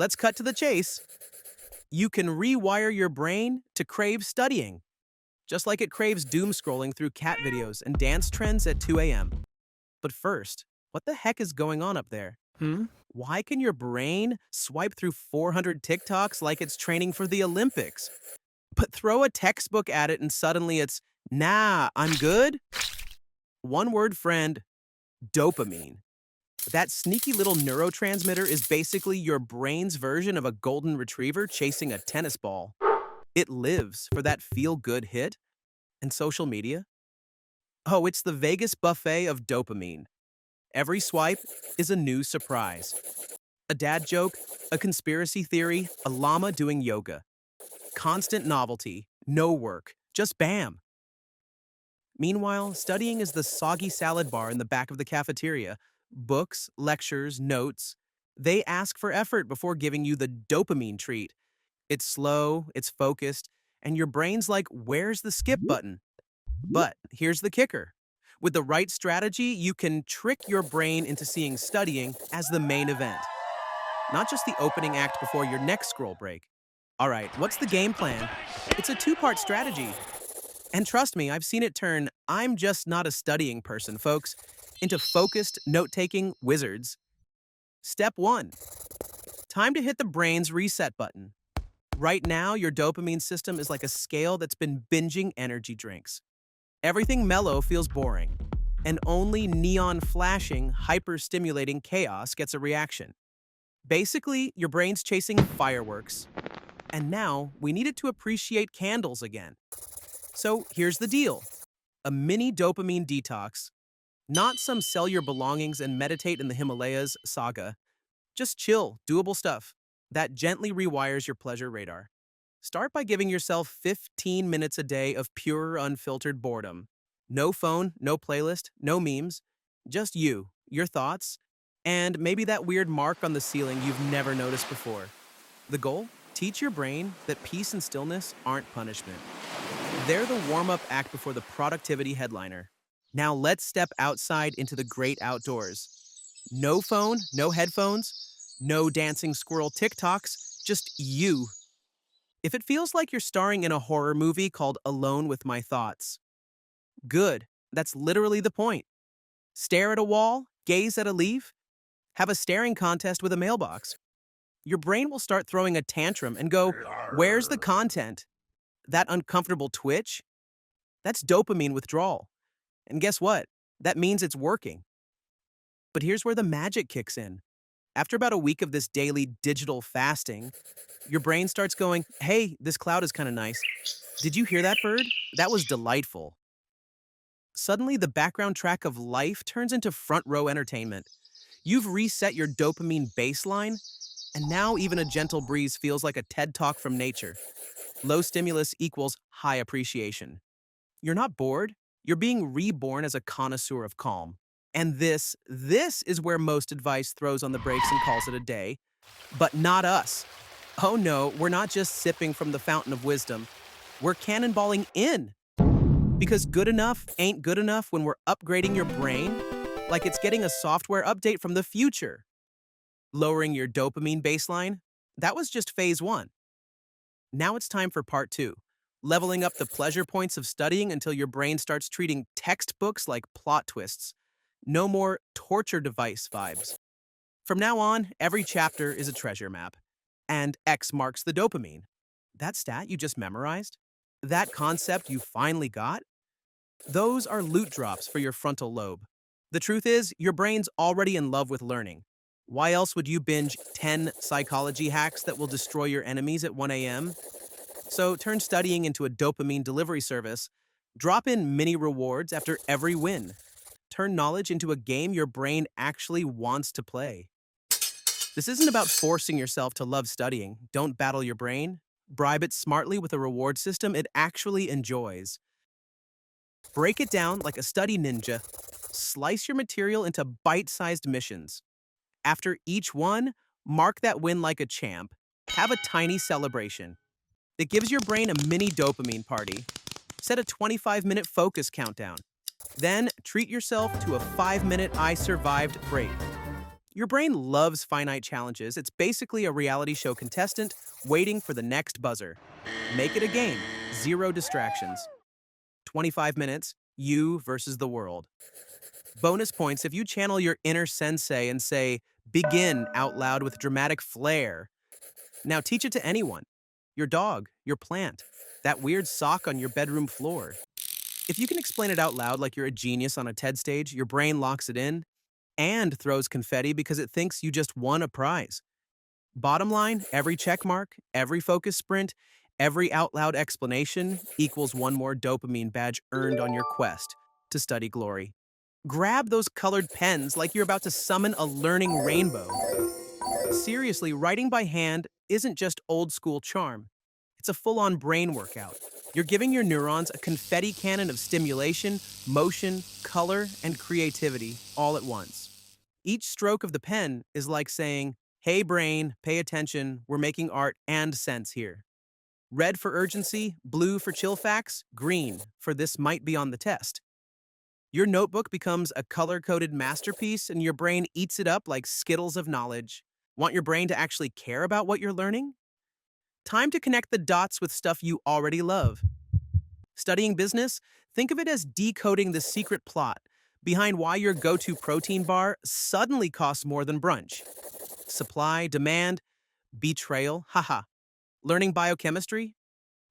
Let's cut to the chase. You can rewire your brain to crave studying, just like it craves doom scrolling through cat videos and dance trends at 2 a.m. But first, what the heck is going on up there? Hmm? Why can your brain swipe through 400 TikToks like it's training for the Olympics? But throw a textbook at it and suddenly it's, nah, I'm good? One word, friend, dopamine. That sneaky little neurotransmitter is basically your brain's version of a golden retriever chasing a tennis ball. It lives for that feel-good hit. And social media? Oh, it's the Vegas buffet of dopamine. Every swipe is a new surprise. A dad joke, a conspiracy theory, a llama doing yoga. Constant novelty, no work, just bam. Meanwhile, studying is the soggy salad bar in the back of the cafeteria. Books, lectures, notes. They ask for effort before giving you the dopamine treat. It's slow, it's focused, and your brain's like, where's the skip button? But here's the kicker. With the right strategy, you can trick your brain into seeing studying as the main event, not just the opening act before your next scroll break. All right, what's the game plan? It's a two-part strategy. And trust me, I've seen it turn "I'm just not a studying person," folks, into focused, note-taking wizards. Step 1. Time to hit the brain's reset button. Right now, your dopamine system is like a scale that's been binging energy drinks. Everything mellow feels boring, and only neon flashing, hyper-stimulating chaos gets a reaction. Basically, your brain's chasing fireworks. And now, we need it to appreciate candles again. So here's the deal. A mini dopamine detox. Not some sell your belongings and meditate in the Himalayas saga. Just chill, doable stuff that gently rewires your pleasure radar. Start by giving yourself 15 minutes a day of pure, unfiltered boredom. No phone, no playlist, no memes. Just you, your thoughts, and maybe that weird mark on the ceiling you've never noticed before. The goal? Teach your brain that peace and stillness aren't punishment. They're the warm-up act before the productivity headliner. Now let's step outside into the great outdoors. No phone, no headphones, no dancing squirrel TikToks, just you. If it feels like you're starring in a horror movie called Alone with My Thoughts, good. That's literally the point. Stare at a wall, gaze at a leaf, have a staring contest with a mailbox. Your brain will start throwing a tantrum and go, where's the content? That uncomfortable twitch? That's dopamine withdrawal. And guess what? That means it's working. But here's where the magic kicks in. After about a week of this daily digital fasting, your brain starts going, hey, this cloud is kind of nice. Did you hear that bird? That was delightful. Suddenly, the background track of life turns into front row entertainment. You've reset your dopamine baseline, and now even a gentle breeze feels like a TED Talk from nature. Low stimulus equals high appreciation. You're not bored. You're being reborn as a connoisseur of calm. And this is where most advice throws on the brakes and calls it a day. But not us. Oh no, we're not just sipping from the fountain of wisdom. We're cannonballing in. Because good enough ain't good enough when we're upgrading your brain like it's getting a software update from the future. Lowering your dopamine baseline, that was just phase 1. Now it's time for part 2. Leveling up the pleasure points of studying until your brain starts treating textbooks like plot twists. No more torture device vibes. From now on, every chapter is a treasure map. And X marks the dopamine. That stat you just memorized? That concept you finally got? Those are loot drops for your frontal lobe. The truth is, your brain's already in love with learning. Why else would you binge 10 psychology hacks that will destroy your enemies at 1 a.m.? So turn studying into a dopamine delivery service. Drop in mini rewards after every win. Turn knowledge into a game your brain actually wants to play. This isn't about forcing yourself to love studying. Don't battle your brain. Bribe it smartly with a reward system it actually enjoys. Break it down like a study ninja. Slice your material into bite-sized missions. After each one, mark that win like a champ. Have a tiny celebration. It gives your brain a mini dopamine party. Set a 25-minute focus countdown. Then treat yourself to a 5-minute I survived break. Your brain loves finite challenges. It's basically a reality show contestant waiting for the next buzzer. Make it a game, zero distractions. 25 minutes, you versus the world. Bonus points if you channel your inner sensei and say, begin out loud with dramatic flair. Now teach it to anyone, your dog, your plant, that weird sock on your bedroom floor. If you can explain it out loud like you're a genius on a TED stage, your brain locks it in and throws confetti because it thinks you just won a prize. Bottom line, every check mark, every focus sprint, every out loud explanation equals one more dopamine badge earned on your quest to study glory. Grab those colored pens like you're about to summon a learning rainbow. Seriously, writing by hand isn't just old school charm. It's a full on brain workout. You're giving your neurons a confetti cannon of stimulation, motion, color, and creativity all at once. Each stroke of the pen is like saying, hey brain, pay attention, we're making art and sense here. Red for urgency, blue for chill facts, green for this might be on the test. Your notebook becomes a color-coded masterpiece and your brain eats it up like Skittles of knowledge. Want your brain to actually care about what you're learning? Time to connect the dots with stuff you already love. Studying business? Think of it as decoding the secret plot behind why your go-to protein bar suddenly costs more than brunch. Supply, demand, betrayal, haha. Learning biochemistry?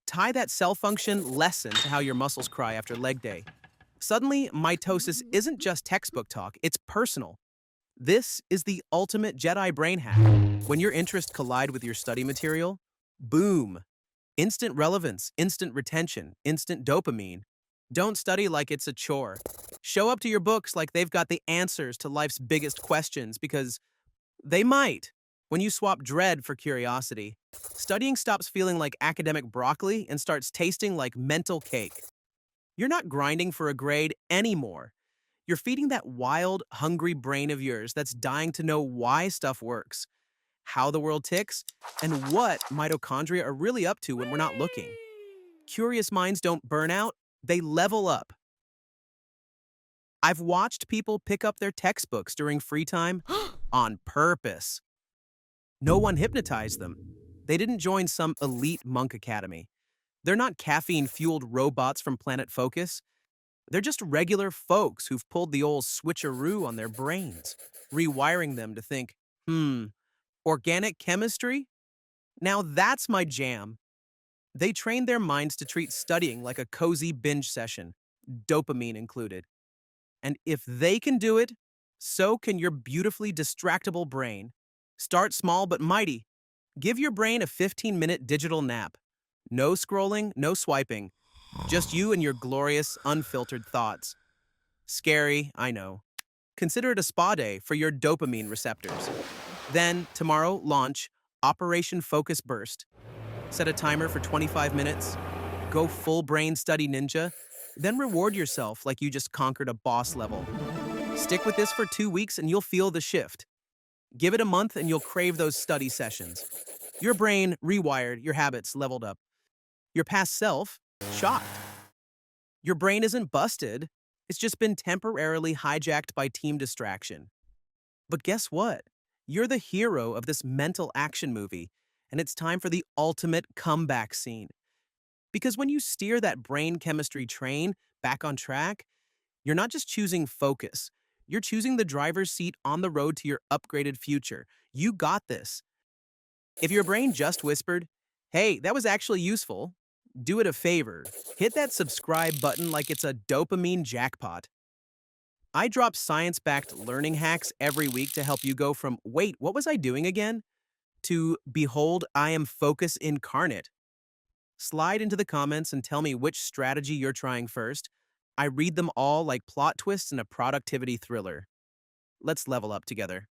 Tie that cell function lesson to how your muscles cry after leg day. Suddenly, mitosis isn't just textbook talk, it's personal. This is the ultimate Jedi brain hack. When your interests collide with your study material, boom. Instant relevance, instant retention, instant dopamine. Don't study like it's a chore. Show up to your books like they've got the answers to life's biggest questions because they might. When you swap dread for curiosity, studying stops feeling like academic broccoli and starts tasting like mental cake. You're not grinding for a grade anymore. You're feeding that wild, hungry brain of yours that's dying to know why stuff works, how the world ticks, and what mitochondria are really up to when we're not looking. Curious minds don't burn out, they level up. I've watched people pick up their textbooks during free time on purpose. No one hypnotized them. They didn't join some elite monk academy. They're not caffeine-fueled robots from Planet Focus. They're just regular folks who've pulled the old switcheroo on their brains, rewiring them to think, organic chemistry? Now that's my jam. They trained their minds to treat studying like a cozy binge session, dopamine included. And if they can do it, so can your beautifully distractible brain. Start small but mighty. Give your brain a 15-minute digital nap. No scrolling, no swiping. Just you and your glorious, unfiltered thoughts. Scary, I know. Consider it a spa day for your dopamine receptors. Then, tomorrow, launch Operation Focus Burst. Set a timer for 25 minutes. Go full brain study ninja. Then reward yourself like you just conquered a boss level. Stick with this for 2 weeks and you'll feel the shift. Give it a month and you'll crave those study sessions. Your brain rewired, your habits leveled up. Your past self, shocked. Your brain isn't busted. It's just been temporarily hijacked by team distraction. But guess what? You're the hero of this mental action movie, and it's time for the ultimate comeback scene. Because when you steer that brain chemistry train back on track, you're not just choosing focus. You're choosing the driver's seat on the road to your upgraded future. You got this. If your brain just whispered, hey, that was actually useful, do it a favor. Hit that subscribe button like it's a dopamine jackpot. I drop science-backed learning hacks every week to help you go from, wait, what was I doing again? To, behold, I am focus incarnate. Slide into the comments and tell me which strategy you're trying first. I read them all like plot twists in a productivity thriller. Let's level up together.